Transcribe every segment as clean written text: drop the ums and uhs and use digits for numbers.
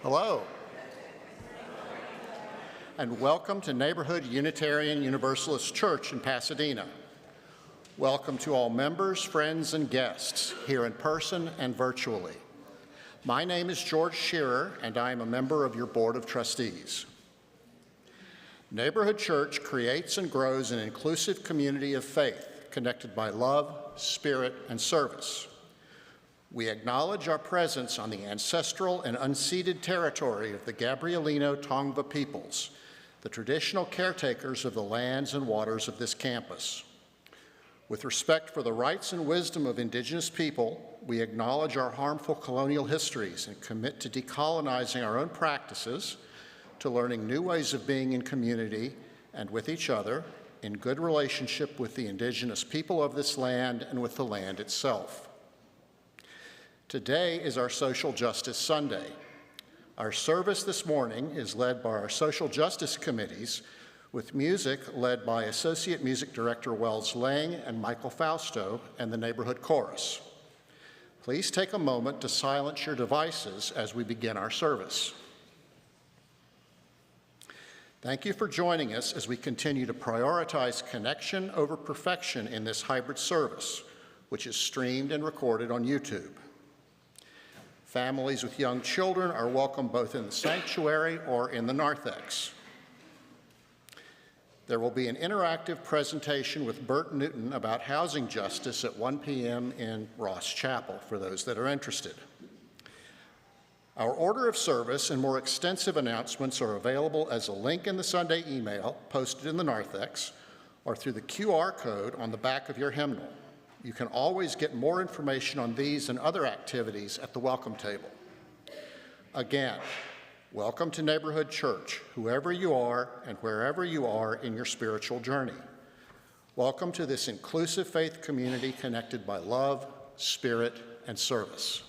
Hello, and welcome to Neighborhood Unitarian Universalist Church in Pasadena. Welcome to all members, friends, and guests, here in person and virtually. My name is George Shearer, and I am a member of your Board of Trustees. Neighborhood Church creates and grows an inclusive community of faith connected by love, spirit, and service. We acknowledge our presence on the ancestral and unceded territory of the Gabrielino Tongva peoples, the traditional caretakers of the lands and waters of this campus. With respect for the rights and wisdom of Indigenous people, we acknowledge our harmful colonial histories and commit to decolonizing our own practices, to learning new ways of being in community and with each other, in good relationship with the Indigenous people of this land and with the land itself. Today is our Social Justice Sunday. Our service this morning is led by our Social Justice Committees, with music led by Associate Music Director Wells Lang and Michael Fausto and the Neighborhood Chorus. Please take a moment to silence your devices as we begin our service. Thank you for joining us as we continue to prioritize connection over perfection in this hybrid service, which is streamed and recorded on YouTube. Families with young children are welcome both in the sanctuary or in the narthex. There will be an interactive presentation with Bert Newton about housing justice at 1 p.m. in Ross Chapel for those that are interested. Our order of service and more extensive announcements are available as a link in the Sunday email posted in the narthex or through the QR code on the back of your hymnal. You can always get more information on these and other activities at the welcome table. Again, welcome to Neighborhood Church, whoever you are and wherever you are in your spiritual journey. Welcome to this inclusive faith community connected by love, spirit, and service.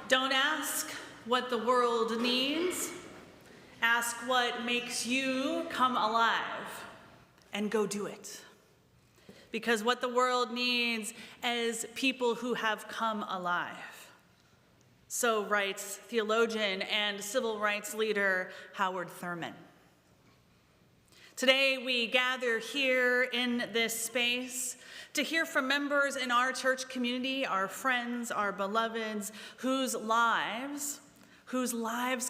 Don't ask what the world needs. Ask what makes you come alive and go do it. Because what the world needs is people who have come alive. So writes theologian and civil rights leader Howard Thurman. Today we gather here in this space to hear from members in our church community, our friends, our beloveds, whose lives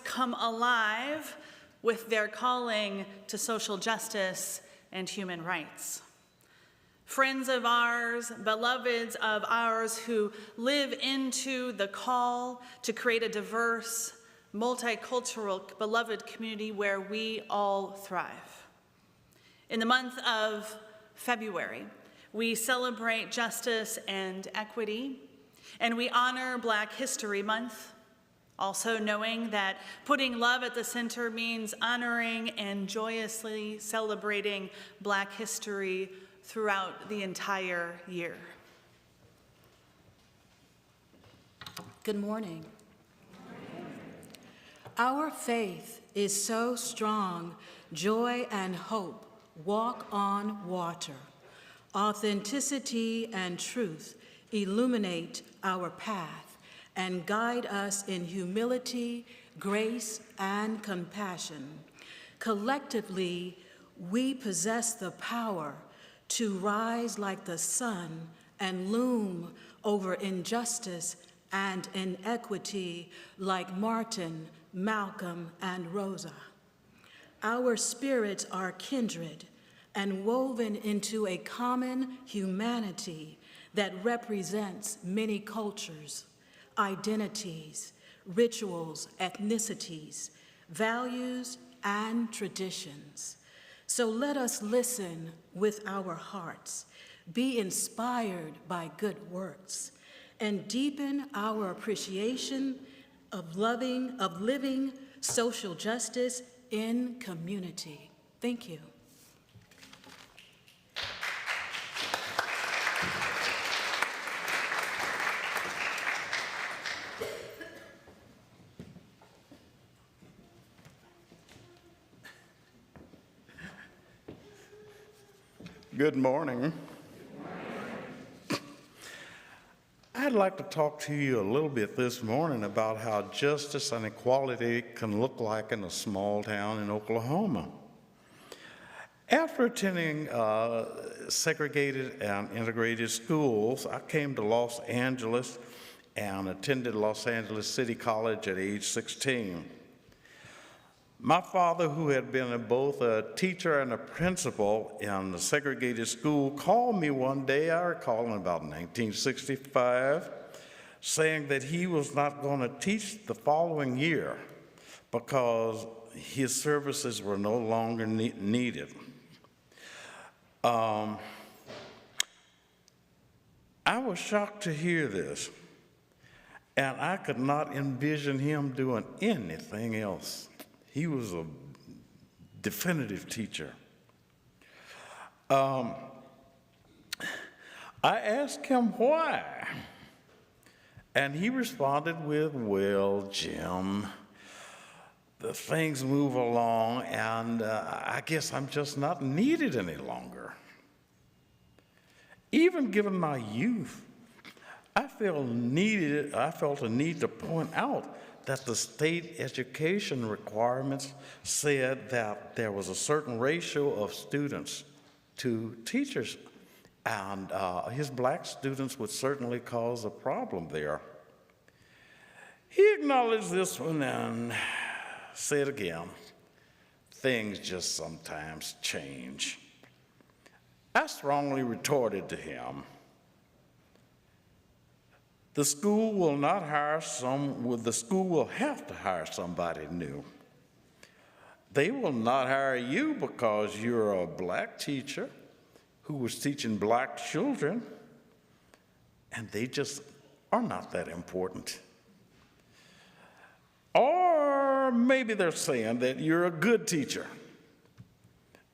come alive with their calling to social justice and human rights. Friends of ours, beloveds of ours who live into the call to create a diverse, multicultural, beloved community where we all thrive. In the month of February, we celebrate justice and equity, and we honor Black History Month, also knowing that putting love at the center means honoring and joyously celebrating Black history throughout the entire year. Good morning. Our faith is so strong, joy and hope walk on water. Authenticity and truth illuminate our path and guide us in humility, grace, and compassion. Collectively, we possess the power to rise like the sun and loom over injustice and inequity like Martin, Malcolm, and Rosa. Our spirits are kindred and woven into a common humanity that represents many cultures, identities, rituals, ethnicities, values, and traditions. So let us listen with our hearts, be inspired by good works, and deepen our appreciation of living social justice in community. Thank you. Good morning. I'd like to talk to you a little bit this morning about how justice and equality can look like in a small town in Oklahoma. After attending segregated and integrated schools, I came to Los Angeles and attended Los Angeles City College at age 16. My father, who had been both a teacher and a principal in the segregated school, called me one day, I recall in about 1965, saying that he was not going to teach the following year because his services were no longer needed. I was shocked to hear this, and I could not envision him doing anything else. He was a definitive teacher. I asked him why, and he responded with, "Well, Jim, the things move along, and I guess I'm just not needed any longer." Even given my youth, I felt a need to point out that the state education requirements said that there was a certain ratio of students to teachers, and his black students would certainly cause a problem there. He acknowledged this one and said again, "Things just sometimes change." I strongly retorted to him, the school will have to hire somebody new. They will not hire you because you're a black teacher who was teaching black children, and they just are not that important. Or maybe they're saying that you're a good teacher,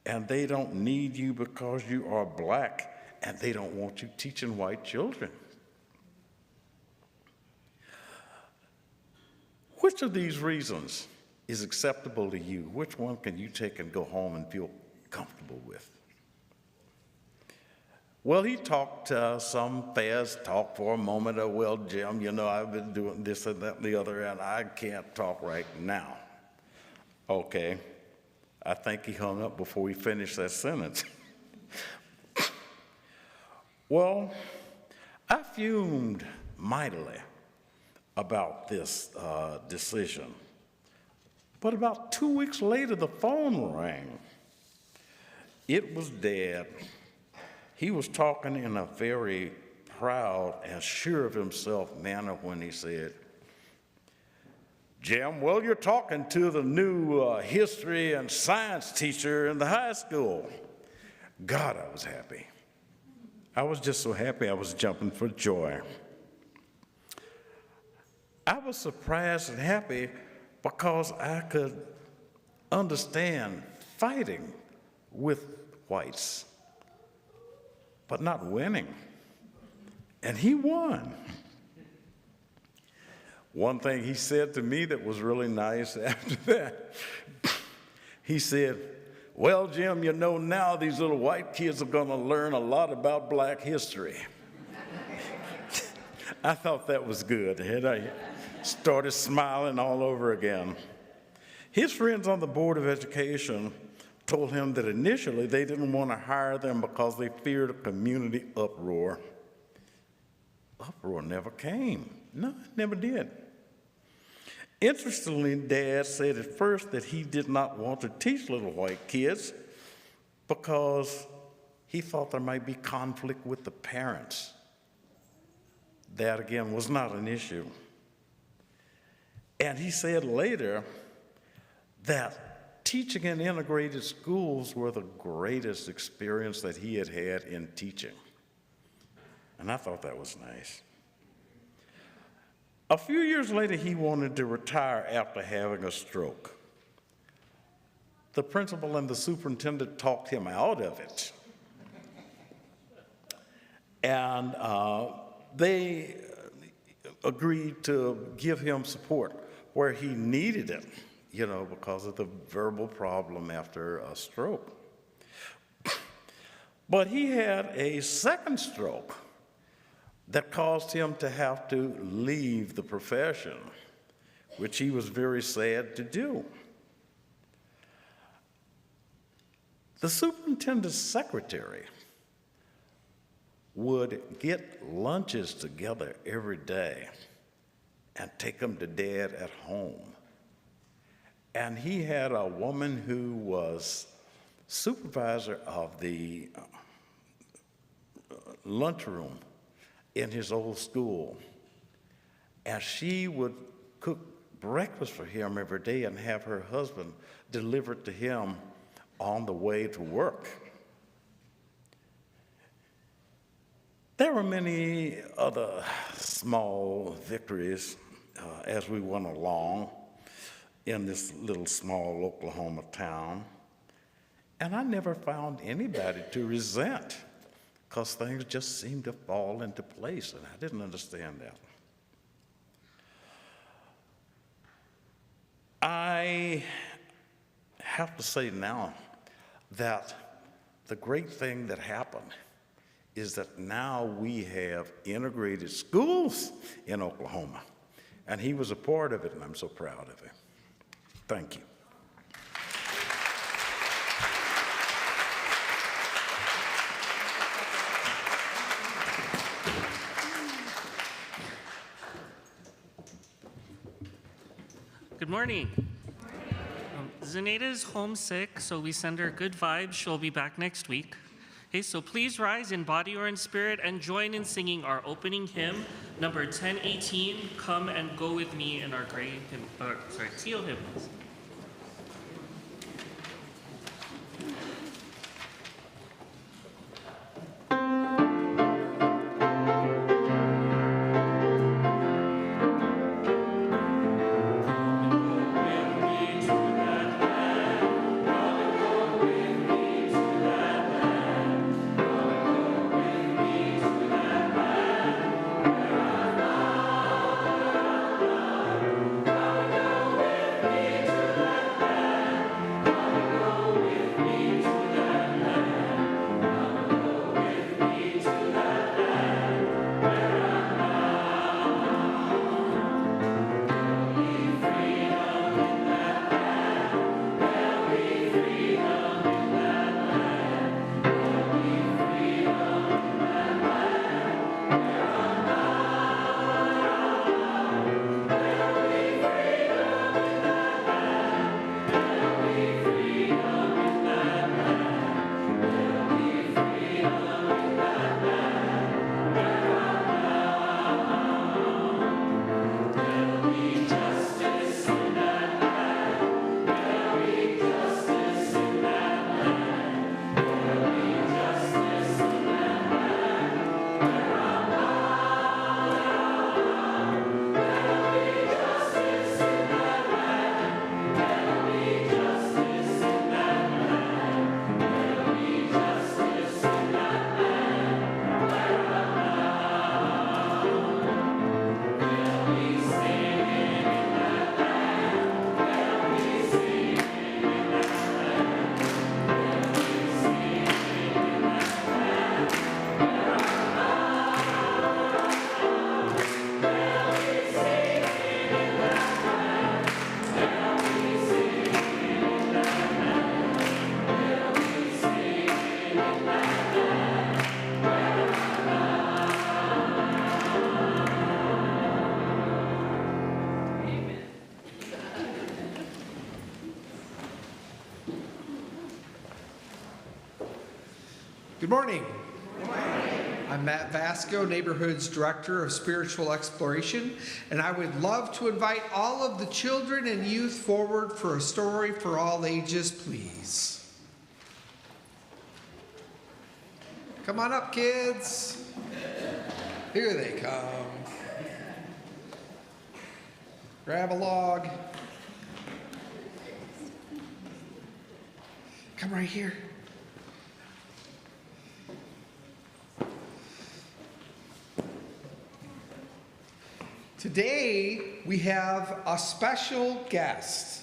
and they don't need you because you are black, and they don't want you teaching white children. which of these reasons is acceptable to you? Which one can you take and go home and feel comfortable with? Well, he talked some fast talk for a moment. Oh, well, Jim, you know, I've been doing this and that and the other, and I can't talk right now. Okay. I think he hung up before he finished that sentence. Well, I fumed mightily about this decision. But about 2 weeks later, the phone rang. It was Dad. He was talking in a very proud and sure of himself manner when he said, Jim, well, you're talking to the new history and science teacher in the high school. God, I was happy. I was just so happy I was jumping for joy. I was surprised and happy because I could understand fighting with whites, but not winning. And he won. One thing he said to me that was really nice after that, he said, well, Jim, you know, now these little white kids are going to learn a lot about black history. I thought that was good, and I started smiling all over again. His friends on the Board of Education told him that initially they didn't want to hire them because they feared a community uproar. Uproar never came. No, it never did. Interestingly, Dad said at first that he did not want to teach little white kids because he thought there might be conflict with the parents. That, again, was not an issue. And he said later that teaching in integrated schools were the greatest experience that he had had in teaching. And I thought that was nice. A few years later, he wanted to retire after having a stroke. The principal and the superintendent talked him out of it. And they agreed to give him support where he needed it, you know, because of the verbal problem after a stroke. But he had a second stroke that caused him to have to leave the profession, which he was very sad to do. The superintendent's secretary would get lunches together every day and take them to Dad at home. And he had a woman who was supervisor of the lunchroom in his old school. And she would cook breakfast for him every day and have her husband deliver it to him on the way to work. There were many other small victories as we went along in this little small Oklahoma town. And I never found anybody to resent because things just seemed to fall into place, and I didn't understand that. I have to say now that the great thing that happened is that now we have integrated schools in Oklahoma, and he was a part of it, and I'm so proud of him. Thank you. Good morning. Zenaida is homesick, so we send her good vibes. She'll be back next week. Okay, so please rise in body or in spirit and join in singing our opening hymn, number 1018, Come and Go With Me, in our teal hymnals. Come Good morning. Good morning. I'm Matt Vasco, Neighborhood's Director of Spiritual Exploration, and I would love to invite all of the children and youth forward for a story for all ages, please. Come on up, kids. Here they come. Grab a log. Come right here. Today, we have a special guest.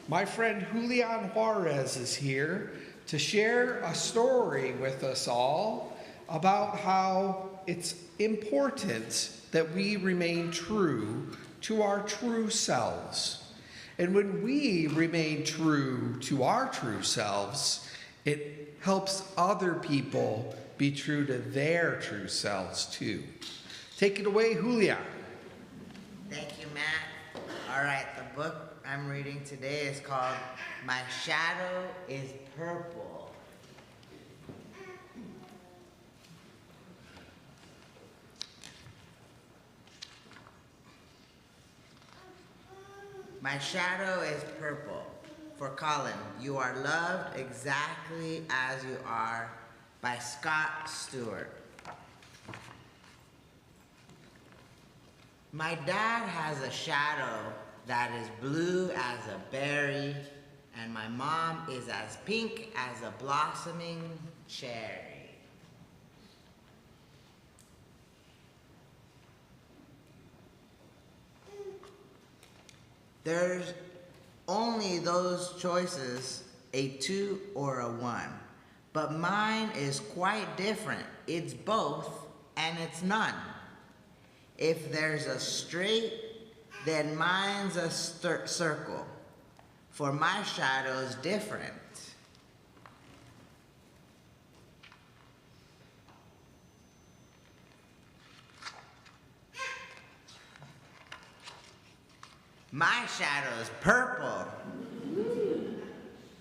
My friend Julian Juarez is here to share a story with us all about how it's important that we remain true to our true selves. And when we remain true to our true selves, it helps other people be true to their true selves too. Take it away, Julian. Thank you, Matt. All right, the book I'm reading today is called My Shadow is Purple. My shadow is purple. For Colin, you are loved exactly as you are, by Scott Stewart. My dad has a shadow that is blue as a berry, and my mom is as pink as a blossoming cherry. There's only those choices, a 2 or a 1. But mine is quite different. It's both and it's none. If there's a straight, then mine's a circle, for my shadow's different. My shadow's purple.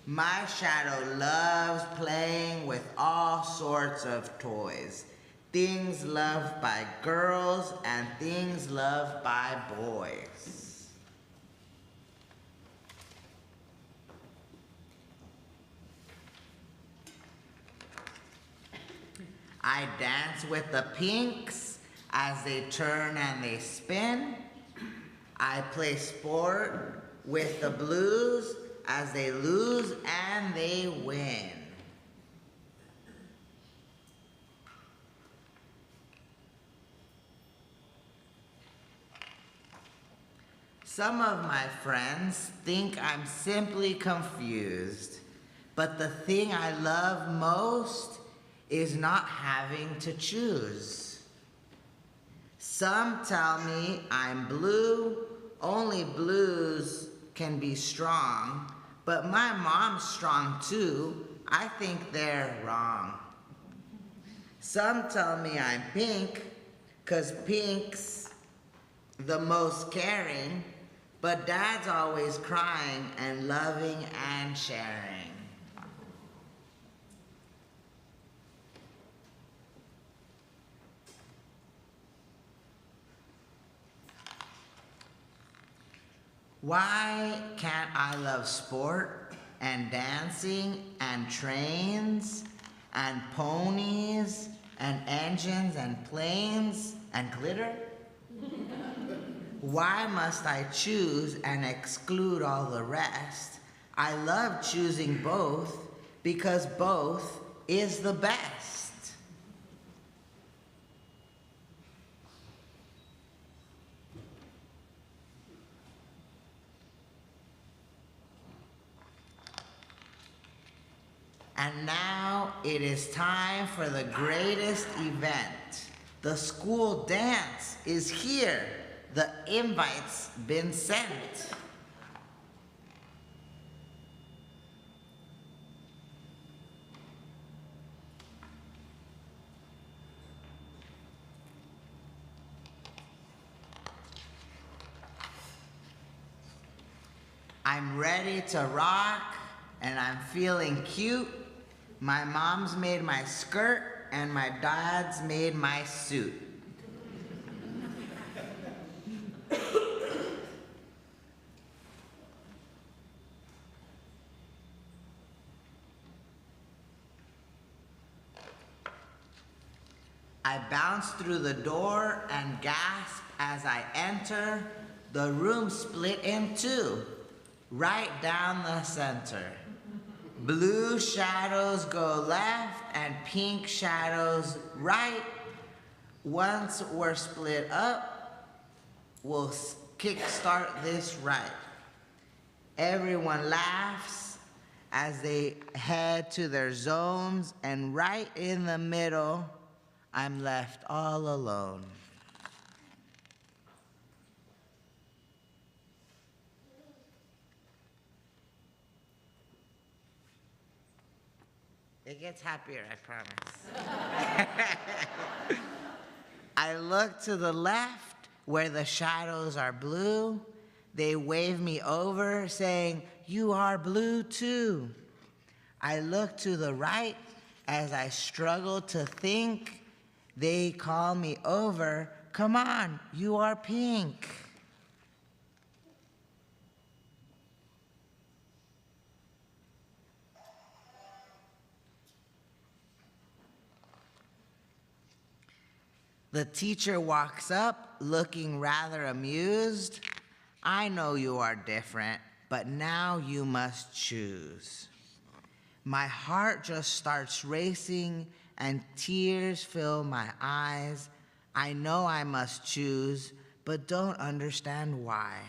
My shadow loves playing with all sorts of toys. Things loved by girls and things loved by boys. I dance with the pinks as they turn and they spin. I play sport with the blues as they lose and they win. Some of my friends think I'm simply confused, but the thing I love most is not having to choose. Some tell me I'm blue, only blues can be strong, but my mom's strong too. I think they're wrong. Some tell me I'm pink, 'cause pink's the most caring, but Dad's always crying and loving and sharing. Why can't I love sport and dancing and trains and ponies and engines and planes and glitter? Why must I choose and exclude all the rest? I love choosing both because both is the best. And now it is time for the greatest event. The school dance is here. The invite's been sent. I'm ready to rock and I'm feeling cute. My mom's made my skirt, and my dad's made my suit. I bounce through the door and gasp as I enter. The room split in two, right down the center. Blue shadows go left and pink shadows right. Once we're split up, we'll kickstart this right. Everyone laughs as they head to their zones, and right in the middle, I'm left all alone. It gets happier, I promise. I look to the left where the shadows are blue. They wave me over saying, "You are blue too." I look to the right as I struggle to think. They call me over, "Come on, you are pink." The teacher walks up, looking rather amused. "I know you are different, but now you must choose." My heart just starts racing and tears fill my eyes. I know I must choose, but don't understand why.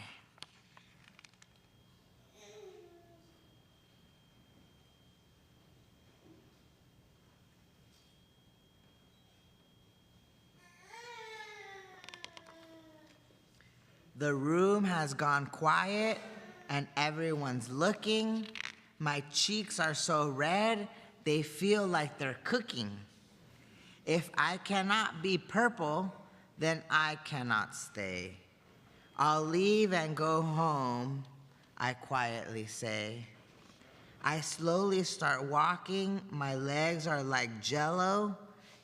The room has gone quiet and everyone's looking. My cheeks are so red, they feel like they're cooking. If I cannot be purple, then I cannot stay. I'll leave and go home, I quietly say. I slowly start walking, my legs are like jello.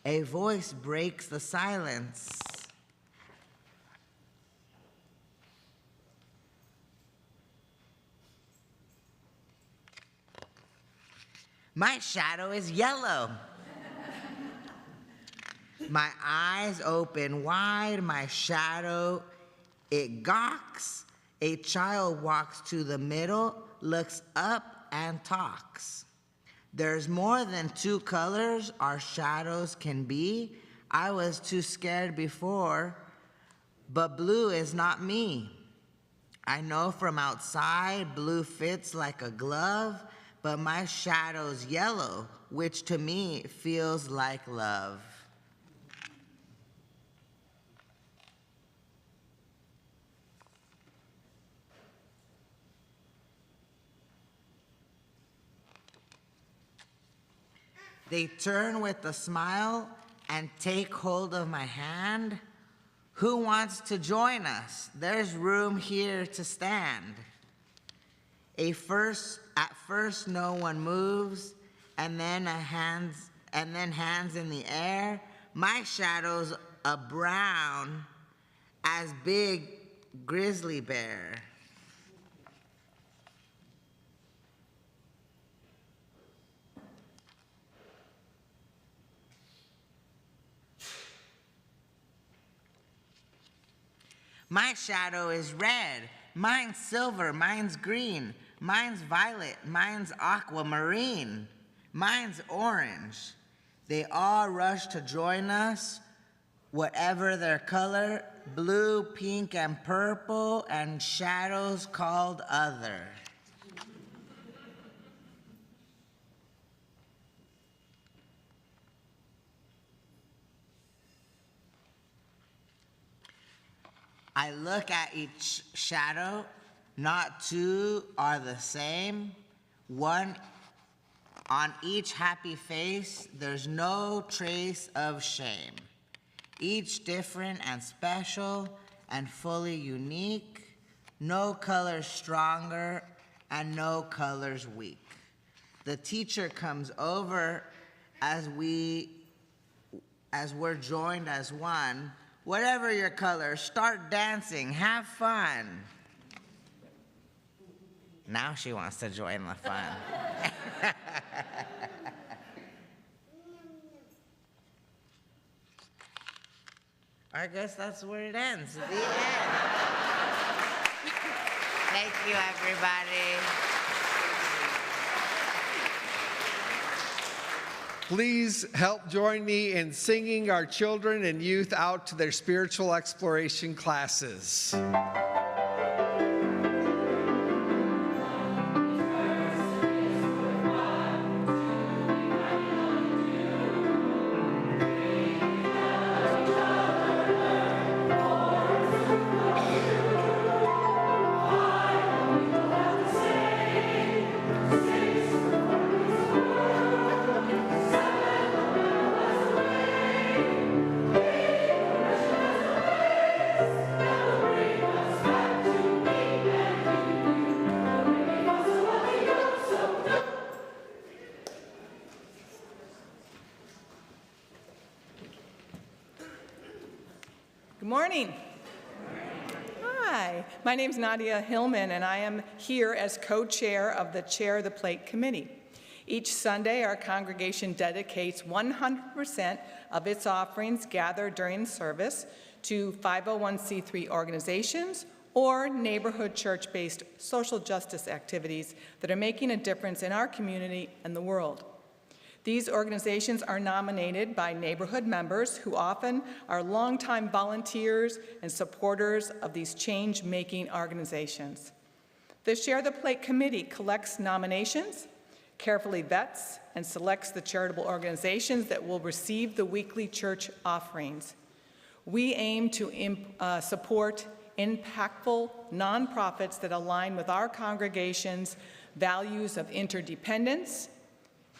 A voice breaks the silence. My shadow is yellow. My eyes open wide, my shadow, it gawks. A child walks to the middle, looks up and talks. There's more than two colors our shadows can be. I was too scared before, but blue is not me. I know from outside blue fits like a glove, but my shadow's yellow, which to me feels like love. They turn with a smile and take hold of my hand. Who wants to join us? There's room here to stand. At first no one moves, and then hands in the air. My shadow's a brown as big grizzly bear. My shadow is red, mine's silver, mine's green, mine's violet, mine's aquamarine, mine's orange. They all rush to join us, whatever their color, blue, pink, and purple, and shadows called other. I look at each shadow, not two are the same. One on each happy face, there's no trace of shame. Each different and special and fully unique. No color stronger and no colors weak. the teacher comes over as we're joined as one, whatever your color, start dancing, have fun. Now she wants to join the fun. I guess that's where it ends. The end. Thank you, everybody. Please help join me in singing our children and youth out to their spiritual exploration classes. Good morning. Hi, my name's Nadia Hillman, and I am here as co-chair of the Chair of the Plate Committee. Each Sunday, our congregation dedicates 100% of its offerings gathered during service to 501c3 organizations or neighborhood church-based social justice activities that are making a difference in our community and the world. These organizations are nominated by neighborhood members who often are longtime volunteers and supporters of these change-making organizations. The Share the Plate Committee collects nominations, carefully vets, and selects the charitable organizations that will receive the weekly church offerings. We aim to support impactful nonprofits that align with our congregation's values of interdependence,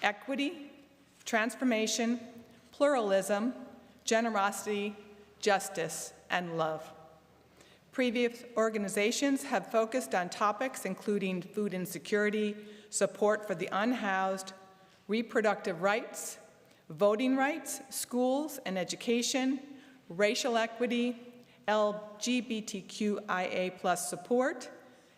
equity, transformation, pluralism, generosity, justice, and love. Previous organizations have focused on topics including food insecurity, support for the unhoused, reproductive rights, voting rights, schools and education, racial equity, LGBTQIA+ support,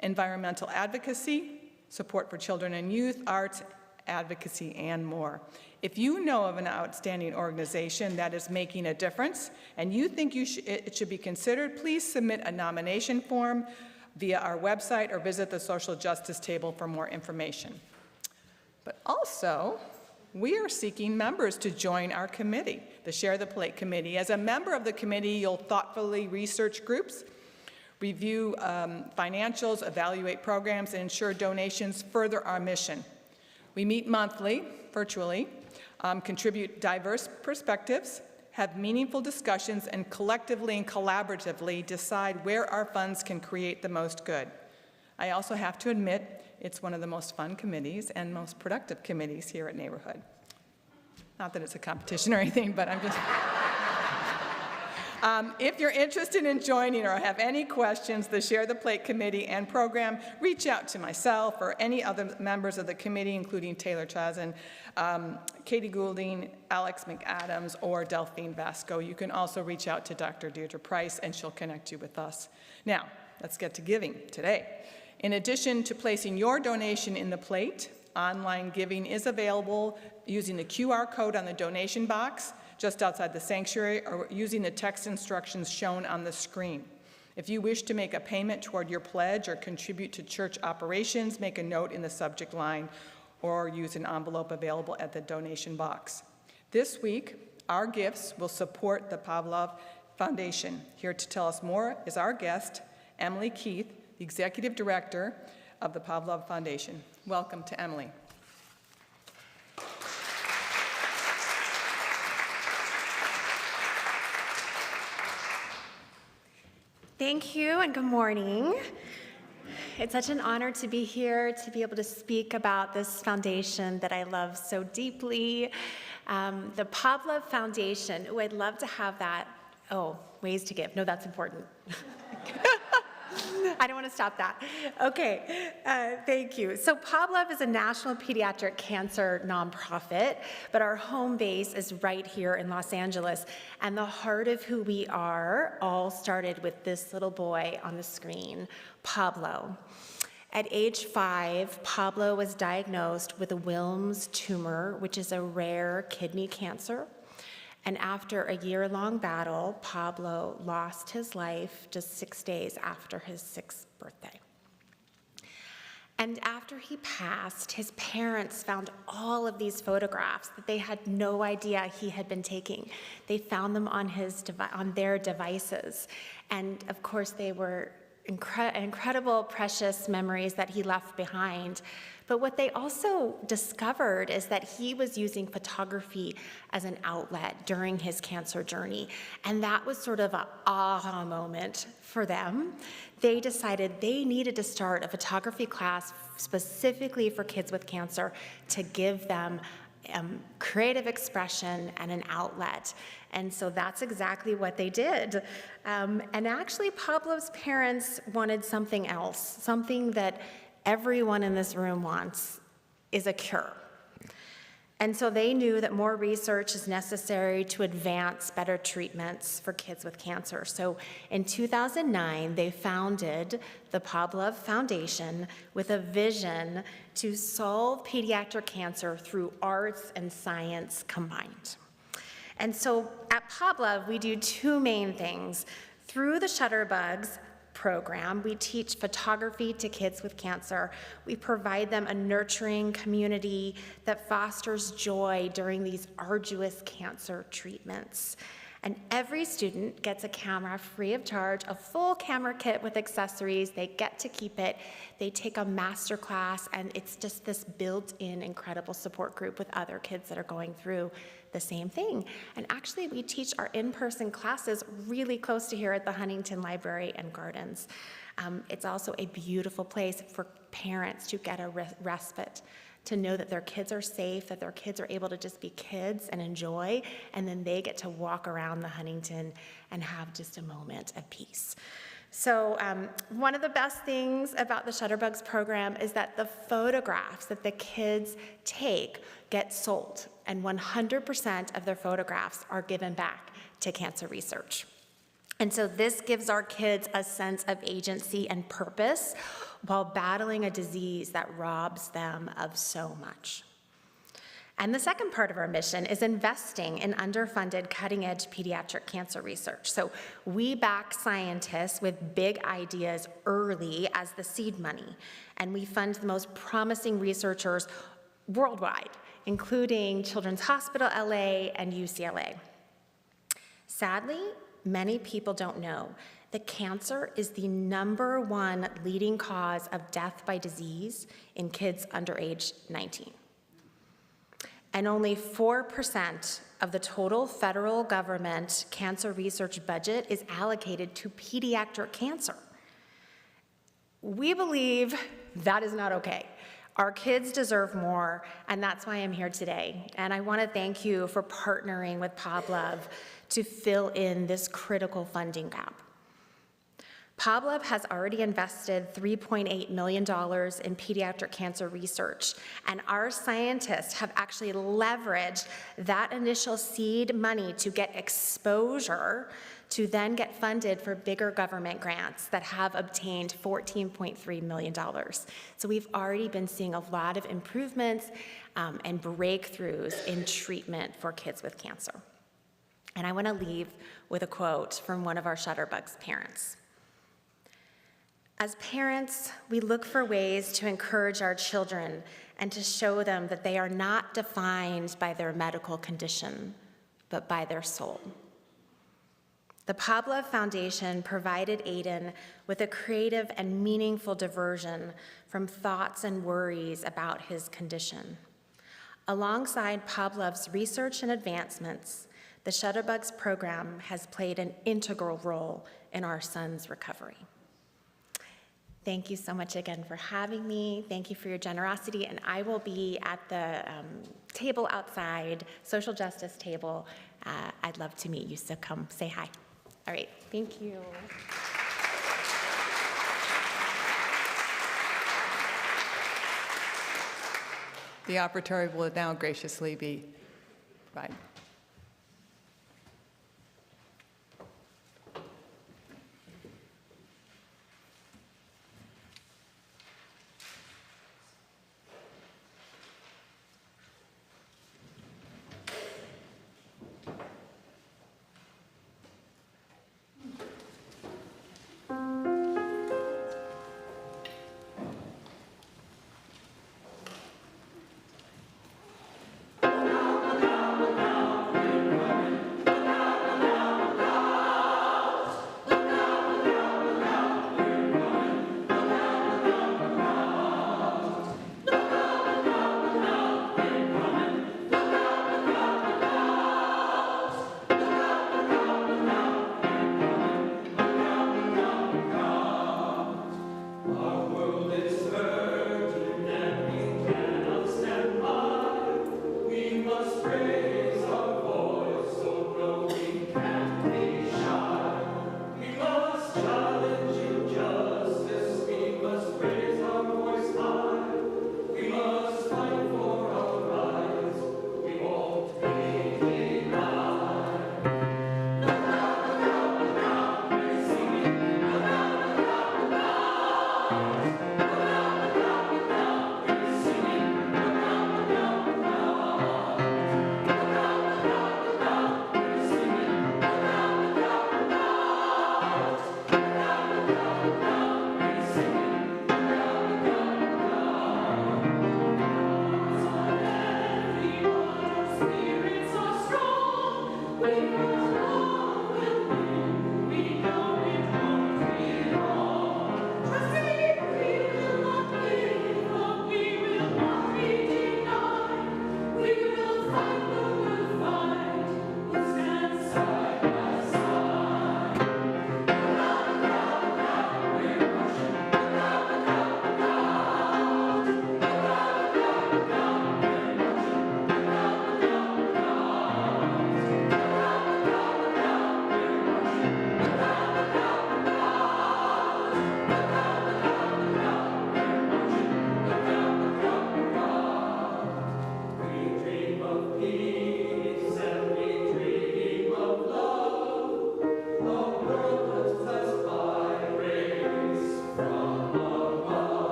environmental advocacy, support for children and youth, arts, advocacy, and more. If you know of an outstanding organization that is making a difference and you think it should be considered, please submit a nomination form via our website or visit the social justice table for more information. But also, we are seeking members to join our committee, the Share the Plate Committee. As a member of the committee, you'll thoughtfully research groups, review financials, evaluate programs, and ensure donations further our mission. We meet monthly, virtually, contribute diverse perspectives, have meaningful discussions, and collectively and collaboratively decide where our funds can create the most good. I also have to admit, it's one of the most fun committees and most productive committees here at Neighborhood. Not that it's a competition or anything, but I'm just... If you're interested in joining or have any questions, the Share the Plate Committee and program, reach out to myself or any other members of the committee, including Taylor Chazin, Katie Goulding, Alex McAdams, or Delphine Vasco. You can also reach out to Dr. Deirdre Price, and she'll connect you with us. Now, let's get to giving today. In addition to placing your donation in the plate, online giving is available using the QR code on the donation box just outside the sanctuary or using the text instructions shown on the screen. If you wish to make a payment toward your pledge or contribute to church operations, make a note in the subject line or use an envelope available at the donation box. This week, our gifts will support the Pavlov Foundation. Here to tell us more is our guest, Emily Keith, the Executive Director of the Pavlov Foundation. Welcome to Emily. Thank you and good morning. It's such an honor to be here to be able to speak about this foundation that I love so deeply. The Pavlov Foundation. Oh, I'd love to have that. Oh, ways to give. No, that's important. I don't want to stop that. Okay, thank you. So Pavlov is a national pediatric cancer nonprofit, but our home base is right here in Los Angeles. And the heart of who we are all started with this little boy on the screen, Pablo. At age 5, Pablo was diagnosed with a Wilms tumor, which is a rare kidney cancer. And after a year-long battle, Pablo lost his life just 6 days after his 6th birthday. And after he passed, his parents found all of these photographs that they had no idea he had been taking. They found them on their devices. And of course, they were incredible, precious memories that he left behind. But what they also discovered is that he was using photography as an outlet during his cancer journey. And that was sort of an aha moment for them. They decided they needed to start a photography class specifically for kids with cancer to give them creative expression and an outlet. And so that's exactly what they did. And actually, Pablo's parents wanted something else, something that everyone in this room wants, is a cure. And so they knew that more research is necessary to advance better treatments for kids with cancer. So in 2009, they founded the Pavlov Foundation with a vision to solve pediatric cancer through arts and science combined. And so at Pavlov, we do two main things. Through the Shutterbugs program, we teach photography to kids with cancer. We provide them a nurturing community that fosters joy during these arduous cancer treatments. And every student gets a camera free of charge, a full camera kit with accessories. They get to keep it. They take a master class, and it's just this built-in incredible support group with other kids that are going through the same thing. And actually, we teach our in-person classes really close to here at the Huntington Library and Gardens. It's also a beautiful place for parents to get a respite, to know that their kids are safe, that their kids are able to just be kids and enjoy, and then they get to walk around the Huntington and have just a moment of peace. So one of the best things about the Shutterbugs program is that the photographs that the kids take get sold, and 100% of their photographs are given back to cancer research. And so this gives our kids a sense of agency and purpose while battling a disease that robs them of so much. And the second part of our mission is investing in underfunded cutting-edge pediatric cancer research. So we back scientists with big ideas early as the seed money, and we fund the most promising researchers worldwide, including Children's Hospital LA and UCLA. Sadly, many people don't know that cancer is the #1 leading cause of death by disease in kids under age 19. And only 4% of the total federal government cancer research budget is allocated to pediatric cancer. We believe that is not okay. Our kids deserve more, and that's why I'm here today. And I want to thank you for partnering with Pavlov to fill in this critical funding gap. Pavlov has already invested $3.8 million in pediatric cancer research, and our scientists have actually leveraged that initial seed money to get exposure to then get funded for bigger government grants that have obtained $14.3 million. So we've already been seeing a lot of improvements and breakthroughs in treatment for kids with cancer. And I want to leave with a quote from one of our Shutterbugs parents. As parents, we look for ways to encourage our children and to show them that they are not defined by their medical condition, but by their soul. The Pavlov Foundation provided Aiden with a creative and meaningful diversion from thoughts and worries about his condition. Alongside Pavlov's research and advancements, the Shutterbugs program has played an integral role in our son's recovery. Thank you so much again for having me. Thank you for your generosity, and I will be at the table outside, social justice table. I'd love to meet you, so come say hi. All right, thank you. The offertory will now graciously be provided.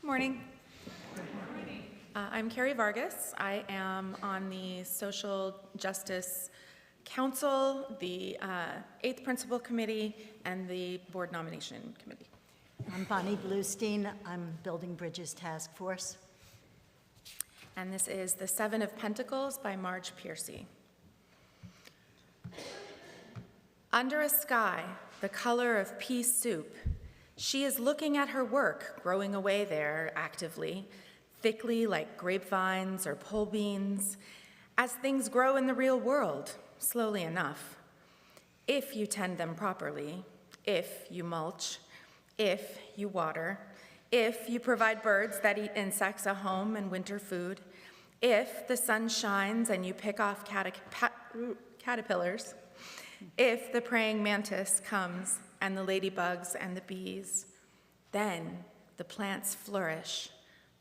Morning. I'm Carrie Vargas. I am on the Social Justice Council, the 8th Principal Committee, and the Board Nomination Committee. I'm Bonnie Bluestein. I'm Building Bridges Task Force. And this is The Seven of Pentacles by Marge Piercy. Under a sky, the color of pea soup, she is looking at her work growing away there actively, thickly like grapevines or pole beans, as things grow in the real world, slowly enough. If you tend them properly, if you mulch, if you water, if you provide birds that eat insects a home and winter food, if the sun shines and you pick off caterpillars, if the praying mantis comes and the ladybugs and the bees, then the plants flourish,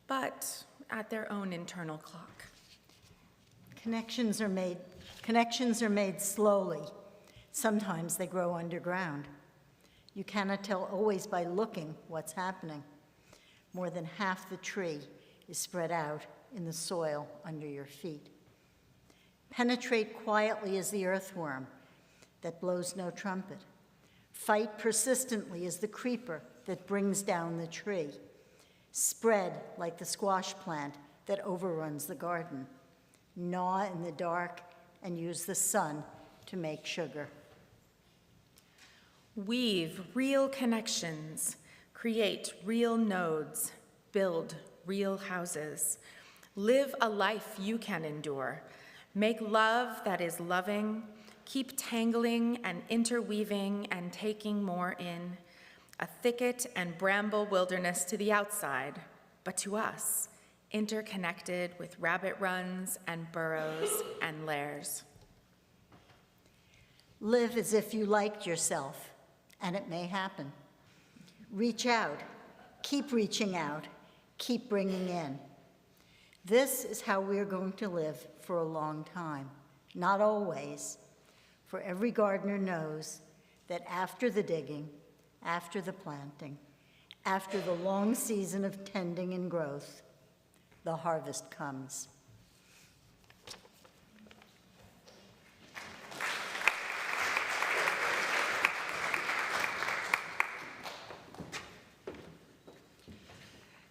but at their own internal clock. Connections are made slowly. Sometimes they grow underground. You cannot tell always by looking what's happening. More than half the tree is spread out in the soil under your feet. Penetrate quietly as the earthworm that blows no trumpet. Fight persistently as the creeper that brings down the tree. Spread like the squash plant that overruns the garden. Gnaw in the dark and use the sun to make sugar. Weave real connections, create real nodes, build real houses. Live a life you can endure. Make love that is loving. Keep tangling and interweaving and taking more in. A thicket and bramble wilderness to the outside, but to us, interconnected with rabbit runs and burrows and lairs. Live as if you liked yourself, and it may happen. Reach out, keep reaching out, keep bringing in. This is how we are going to live for a long time. Not always, for every gardener knows that after the digging, after the planting, after the long season of tending and growth, the harvest comes.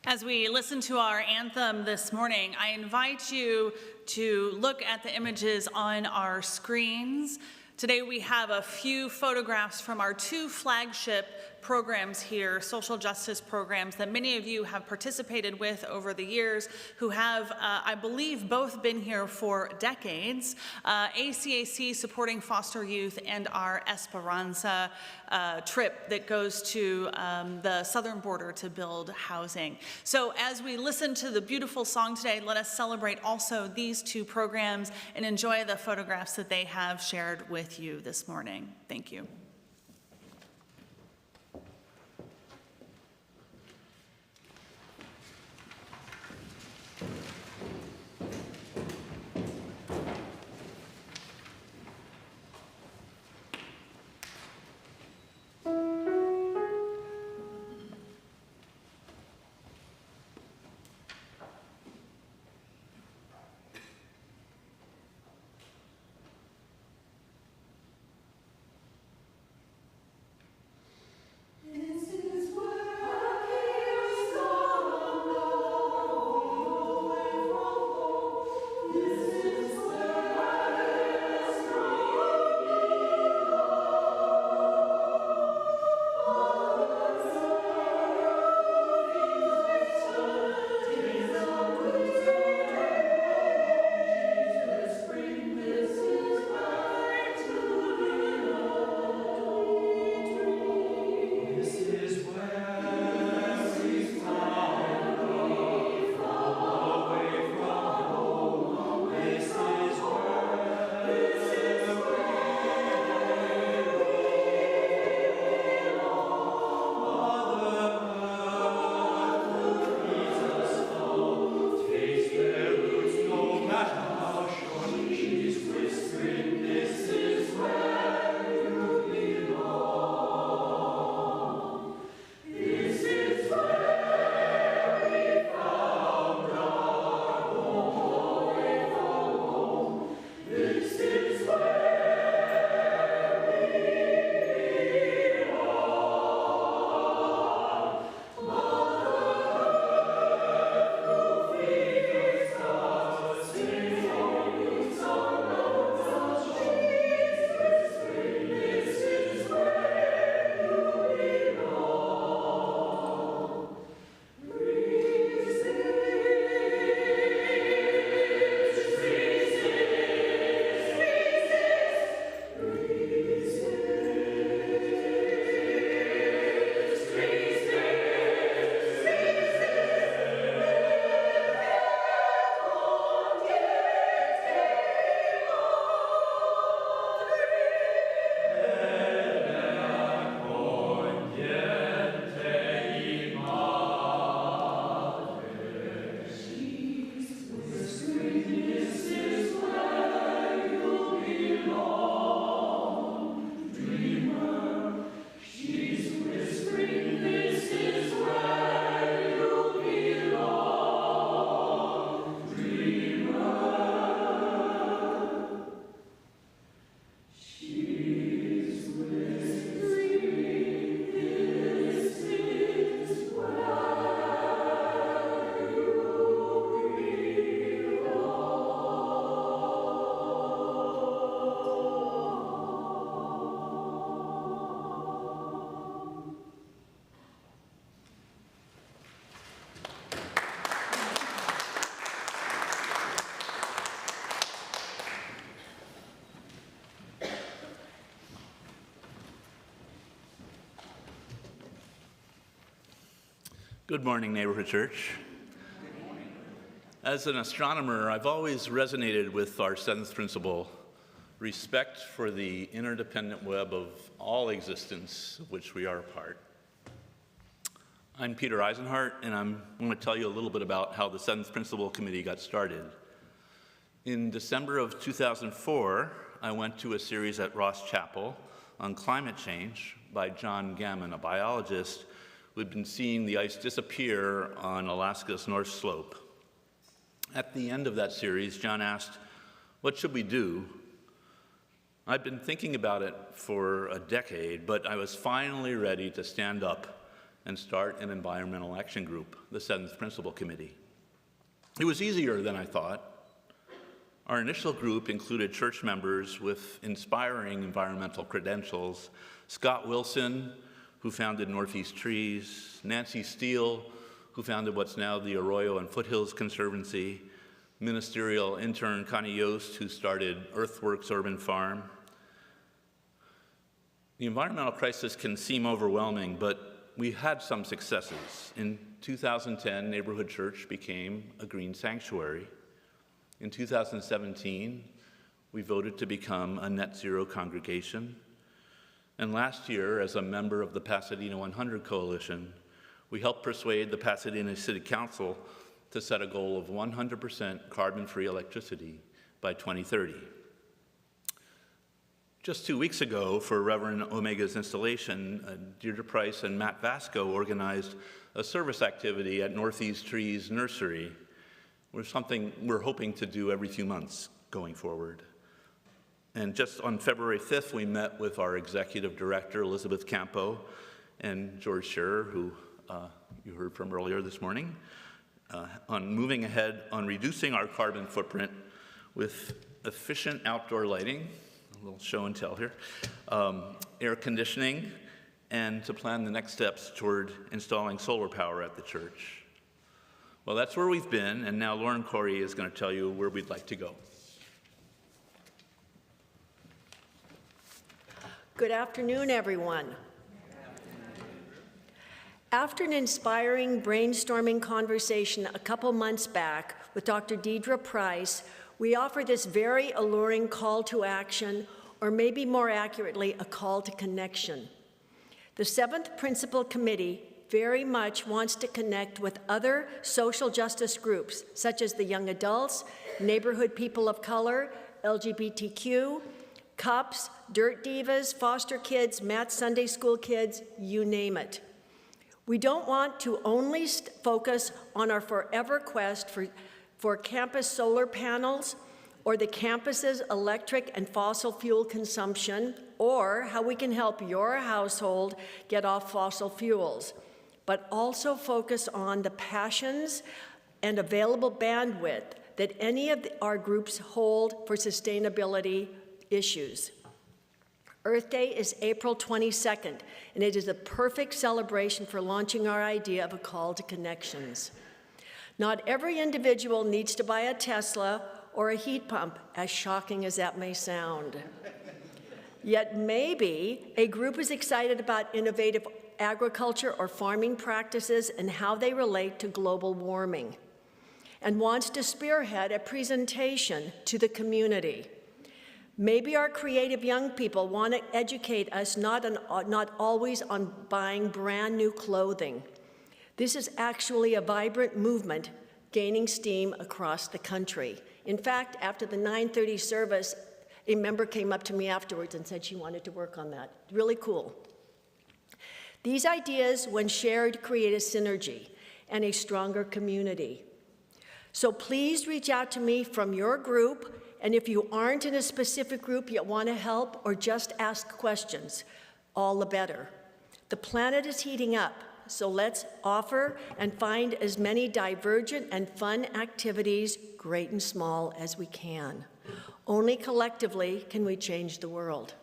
As we listen to our anthem this morning, I invite you to look at the images on our screens. Today we have a few photographs from our two flagship programs here, social justice programs that many of you have participated with over the years, who have, I believe, both been here for decades. ACAC supporting foster youth and our Esperanza trip that goes to the southern border to build housing. So as we listen to the beautiful song today, let us celebrate also these two programs and enjoy the photographs that they have shared with you this morning. Thank you. Good morning, Neighborhood Church. As an astronomer, I've always resonated with our seventh principle, respect for the interdependent web of all existence of which we are a part. I'm Peter Eisenhart, and I'm going to tell you a little bit about how the Seventh Principle Committee got started. In December of 2004, I went to a series at Ross Chapel on climate change by John Gammon, a biologist who had been seeing the ice disappear on Alaska's North Slope. At the end of that series, John asked, "What should we do?" I'd been thinking about it for a decade, but I was finally ready to stand up and start an environmental action group, the Seventh Principle Committee. It was easier than I thought. Our initial group included church members with inspiring environmental credentials: Scott Wilson, who founded Northeast Trees; Nancy Steele, who founded what's now the Arroyo and Foothills Conservancy; ministerial intern Connie Yost, who started Earthworks Urban Farm. The environmental crisis can seem overwhelming, but we had some successes. In 2010, Neighborhood Church became a green sanctuary. In 2017, we voted to become a net zero congregation. And last year, as a member of the Pasadena 100 Coalition, we helped persuade the Pasadena City Council to set a goal of 100% carbon-free electricity by 2030. Just 2 weeks ago, for Reverend Omega's installation, Deirdre Price and Matt Vasco organized a service activity at Northeast Trees Nursery, something we're hoping to do every few months going forward. And just on February 5th, we met with our executive director, Elizabeth Campo, and George Scherer, who you heard from earlier this morning, on moving ahead on reducing our carbon footprint with efficient outdoor lighting, a little show and tell here, air conditioning, and to plan the next steps toward installing solar power at the church. Well, that's where we've been, and now Lauren Corey is going to tell you where we'd like to go. Good afternoon, everyone. After an inspiring brainstorming conversation a couple months back with Dr. Deirdre Price, we offer this very alluring call to action, or maybe more accurately, a call to connection. The Seventh Principle Committee very much wants to connect with other social justice groups, such as the young adults, neighborhood people of color, LGBTQ, CUPS, Dirt Divas, foster kids, Matt's Sunday school kids, you name it. We don't want to only focus on our forever quest for campus solar panels, or the campus's electric and fossil fuel consumption, or how we can help your household get off fossil fuels, but also focus on the passions and available bandwidth that any of our groups hold for sustainability issues. Earth Day is April 22nd, and it is a perfect celebration for launching our idea of a call to connections. Not every individual needs to buy a Tesla or a heat pump, as shocking as that may sound. Yet maybe a group is excited about innovative agriculture or farming practices and how they relate to global warming, and wants to spearhead a presentation to the community. Maybe our creative young people want to educate us not always on buying brand new clothing. This is actually a vibrant movement gaining steam across the country. In fact, after the 9:30 service, a member came up to me afterwards and said she wanted to work on that. Really cool. These ideas, when shared, create a synergy and a stronger community. So please reach out to me from your group. And if you aren't in a specific group yet want to help or just ask questions, all the better. The planet is heating up, so let's offer and find as many divergent and fun activities, great and small, as we can. Only collectively can we change the world.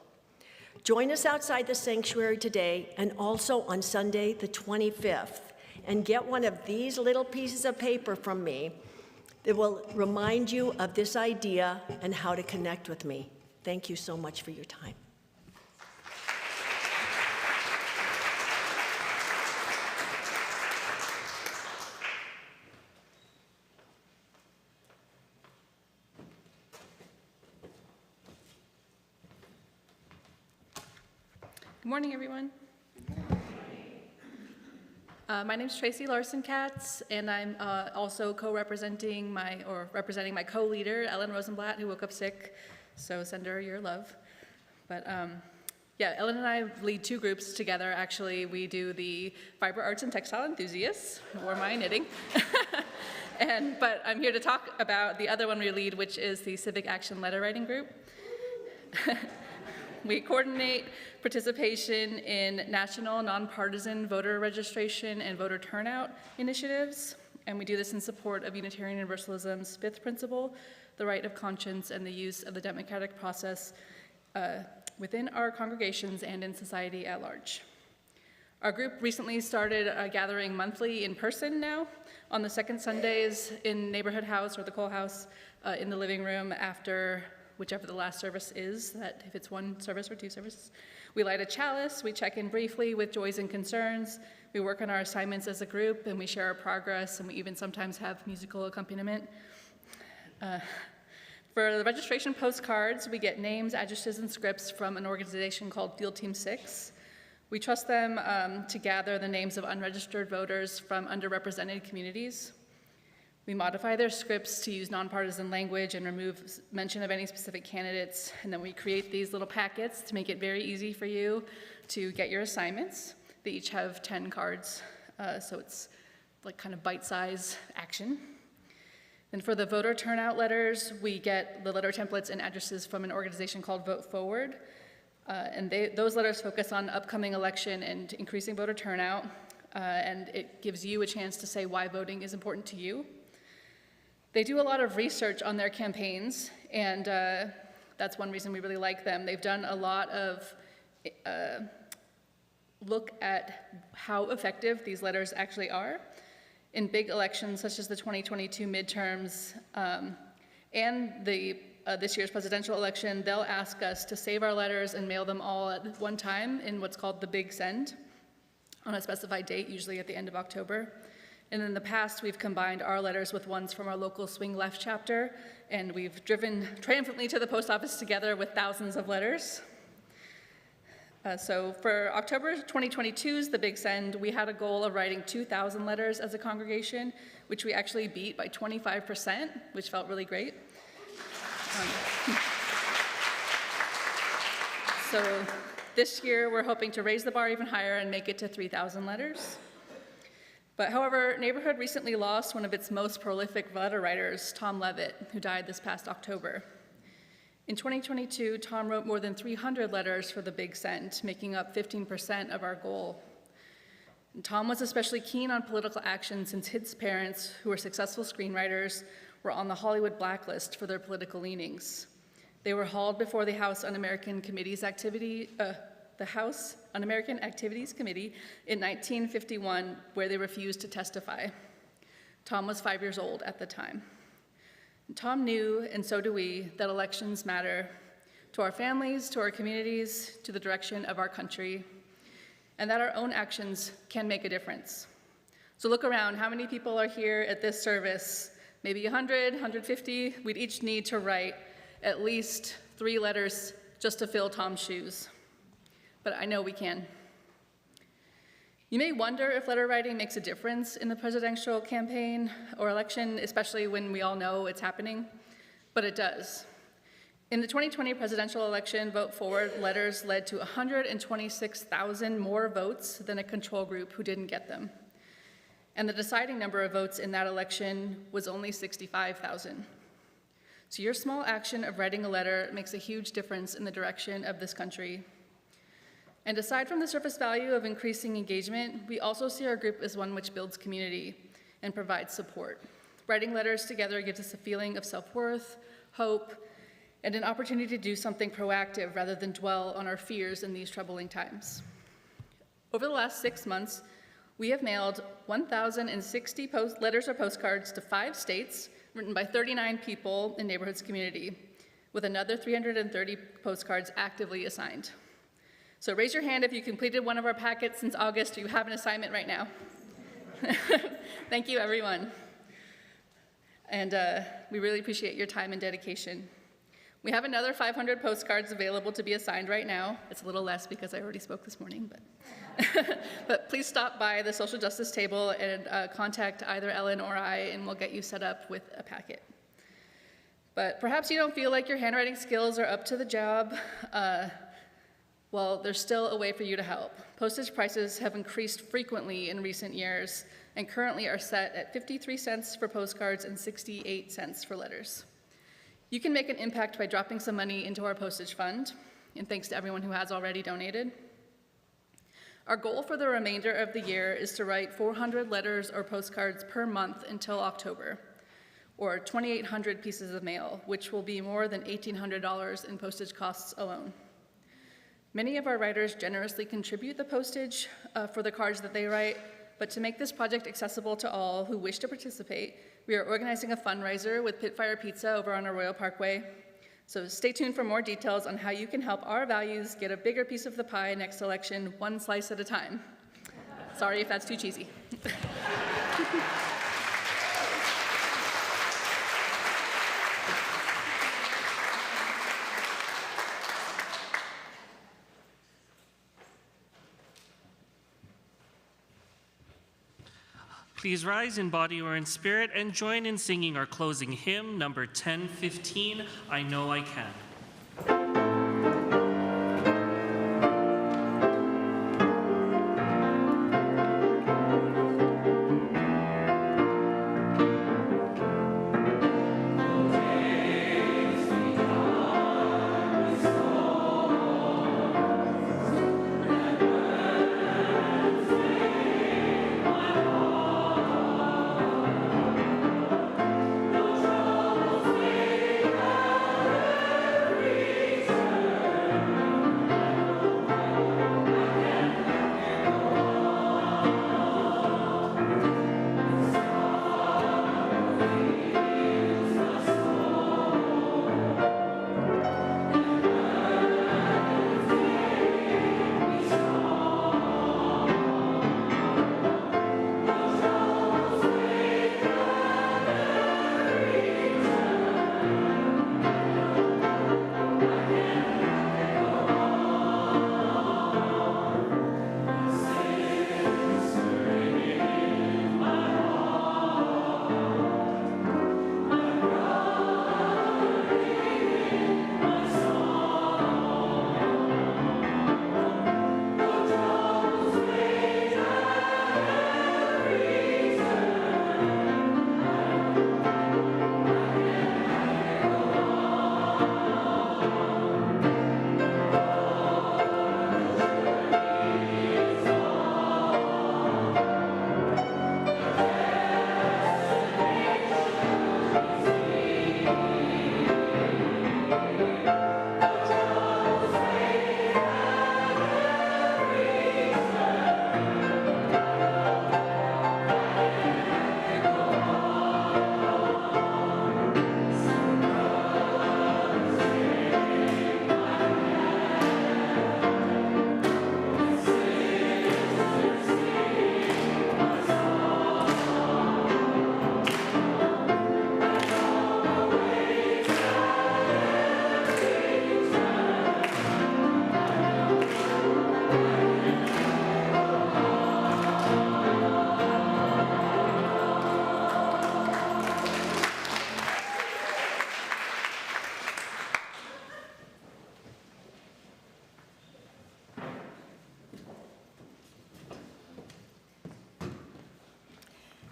Join us outside the sanctuary today and also on Sunday the 25th, and get one of these little pieces of paper from me that will remind you of this idea and how to connect with me. Thank you so much for your time. Good morning, everyone. My name is Tracy Larson-Katz, and I'm also representing my co-leader, Ellen Rosenblatt, who woke up sick, so send her your love. But yeah, Ellen and I lead two groups together, actually. We do the Fiber Arts and Textile Enthusiasts, or my knitting. But I'm here to talk about the other one we lead, which is the Civic Action Letter Writing Group. We coordinate participation in national nonpartisan voter registration and voter turnout initiatives, and we do this in support of Unitarian Universalism's fifth principle, the right of conscience and the use of the democratic process within our congregations and in society at large. Our group recently started gathering monthly in person now on the second Sundays in Neighborhood House or the Cole House in the living room after whichever the last service is, that if it's one service or two services. We light a chalice, we check in briefly with joys and concerns, we work on our assignments as a group, and we share our progress, and we even sometimes have musical accompaniment. For the registration postcards, we get names, addresses, and scripts from an organization called Field Team 6. We trust them to gather the names of unregistered voters from underrepresented communities. We modify their scripts to use nonpartisan language and remove mention of any specific candidates, and then we create these little packets to make it very easy for you to get your assignments. They each have 10 cards, so it's like kind of bite-size action. And for the voter turnout letters, we get the letter templates and addresses from an organization called Vote Forward, and those letters focus on upcoming election and increasing voter turnout, and it gives you a chance to say why voting is important to you. They do a lot of research on their campaigns, and that's one reason we really like them. They've done a lot of look at how effective these letters actually are in big elections such as the 2022 midterms and this year's presidential election. They'll ask us to save our letters and mail them all at one time in what's called the Big Send on a specified date, usually at the end of October. And in the past, we've combined our letters with ones from our local Swing Left chapter, and we've driven triumphantly to the post office together with thousands of letters. So for October 2022's The Big Send, we had a goal of writing 2,000 letters as a congregation, which we actually beat by 25%, which felt really great. So this year, we're hoping to raise the bar even higher and make it to 3,000 letters. But however, Neighborhood recently lost one of its most prolific letter writers, Tom Levitt, who died this past October. In 2022, Tom wrote more than 300 letters for the Big Send, making up 15% of our goal. And Tom was especially keen on political action since his parents, who were successful screenwriters, were on the Hollywood blacklist for their political leanings. They were hauled before the House Un-American Activities Committee in 1951, where they refused to testify. Tom was 5 years old at the time. And Tom knew, and so do we, that elections matter to our families, to our communities, to the direction of our country, and that our own actions can make a difference. So look around, how many people are here at this service? Maybe 100, 150? We'd each need to write at least 3 letters just to fill Tom's shoes. But I know we can. You may wonder if letter writing makes a difference in the presidential campaign or election, especially when we all know it's happening, but it does. In the 2020 presidential election, Vote Forward letters led to 126,000 more votes than a control group who didn't get them. And the deciding number of votes in that election was only 65,000. So your small action of writing a letter makes a huge difference in the direction of this country. And aside from the surface value of increasing engagement, we also see our group as one which builds community and provides support. Writing letters together gives us a feeling of self-worth, hope, and an opportunity to do something proactive rather than dwell on our fears in these troubling times. Over the last 6 months, we have mailed 1,060 letters or postcards to 5 states, written by 39 people in Neighborhood's community, with another 330 postcards actively assigned. So raise your hand if you completed one of our packets since August, or you have an assignment right now. Thank you, everyone. And we really appreciate your time and dedication. We have another 500 postcards available to be assigned right now. It's a little less because I already spoke this morning, but, but please stop by the social justice table and contact either Ellen or I, and we'll get you set up with a packet. But perhaps you don't feel like your handwriting skills are up to the job. Well, there's still a way for you to help. Postage prices have increased frequently in recent years and currently are set at 53 cents for postcards and 68 cents for letters. You can make an impact by dropping some money into our postage fund, and thanks to everyone who has already donated. Our goal for the remainder of the year is to write 400 letters or postcards per month until October, or 2,800 pieces of mail, which will be more than $1,800 in postage costs alone. Many of our writers generously contribute the postage for the cards that they write, but to make this project accessible to all who wish to participate, we are organizing a fundraiser with Pitfire Pizza over on Arroyo Parkway. So stay tuned for more details on how you can help our values get a bigger piece of the pie next election, one slice at a time. Sorry if that's too cheesy. Please rise in body or in spirit and join in singing our closing hymn, number 1015, I Know I Can.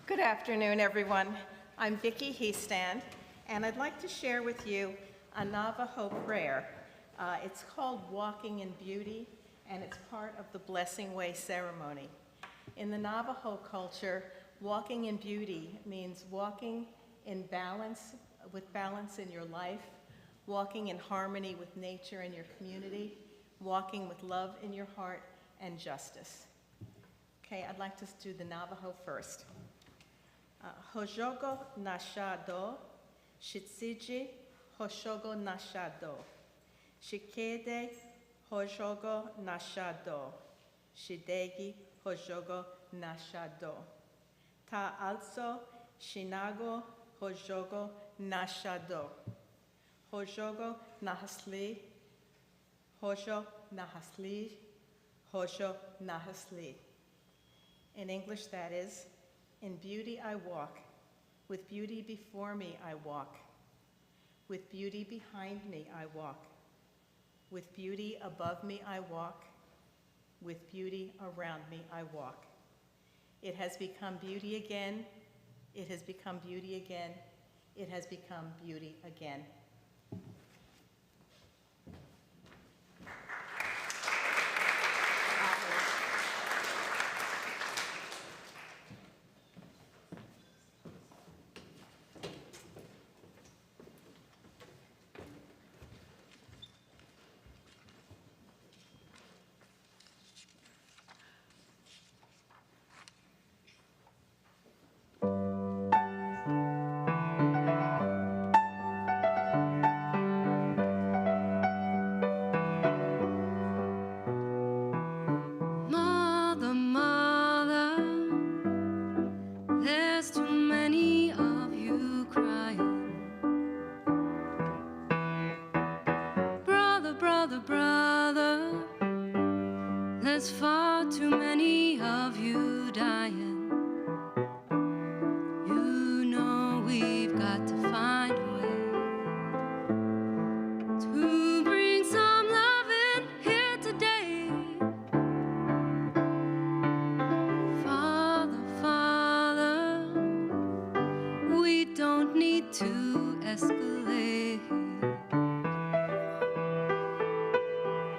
Good afternoon, everyone. I'm Vicki Heastand, and I'd like to share with you a Navajo prayer. It's called Walking in Beauty, and it's part of the Blessing Way ceremony. In the Navajo culture, walking in beauty means walking in balance, with balance in your life, walking in harmony with nature and your community, walking with love in your heart, and justice. Okay, I'd like to do the Navajo first. Hojogo nashado, shitsiji hoshogo nashado, shikede hojogo nashado, shidegi hojogo nashado, ta also shinago hojogo nashado, Hojogo Nahasli, Hojo Nahasli, Hojo Nahasli. In English, that is, in beauty I walk, with beauty before me I walk, with beauty behind me I walk, with beauty above me I walk, with beauty around me I walk. It has become beauty again, it has become beauty again, it has become beauty again. Mother, mother, there's too many of you crying. Brother, brother, brother, there's far too many of you dying. You know we've got to find a way to bring some love in here today. Father, Father, we don't need to escalate.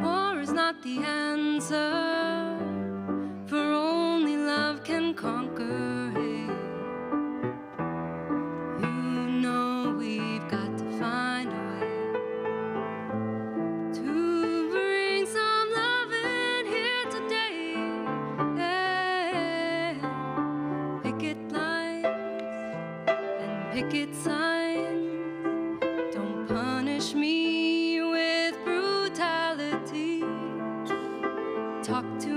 War is not the answer, for only love can conquer hate. You know we've got to find a way to bring some love in here today. Yeah. Picket lines and picket signs don't punish me with brutality. Talk to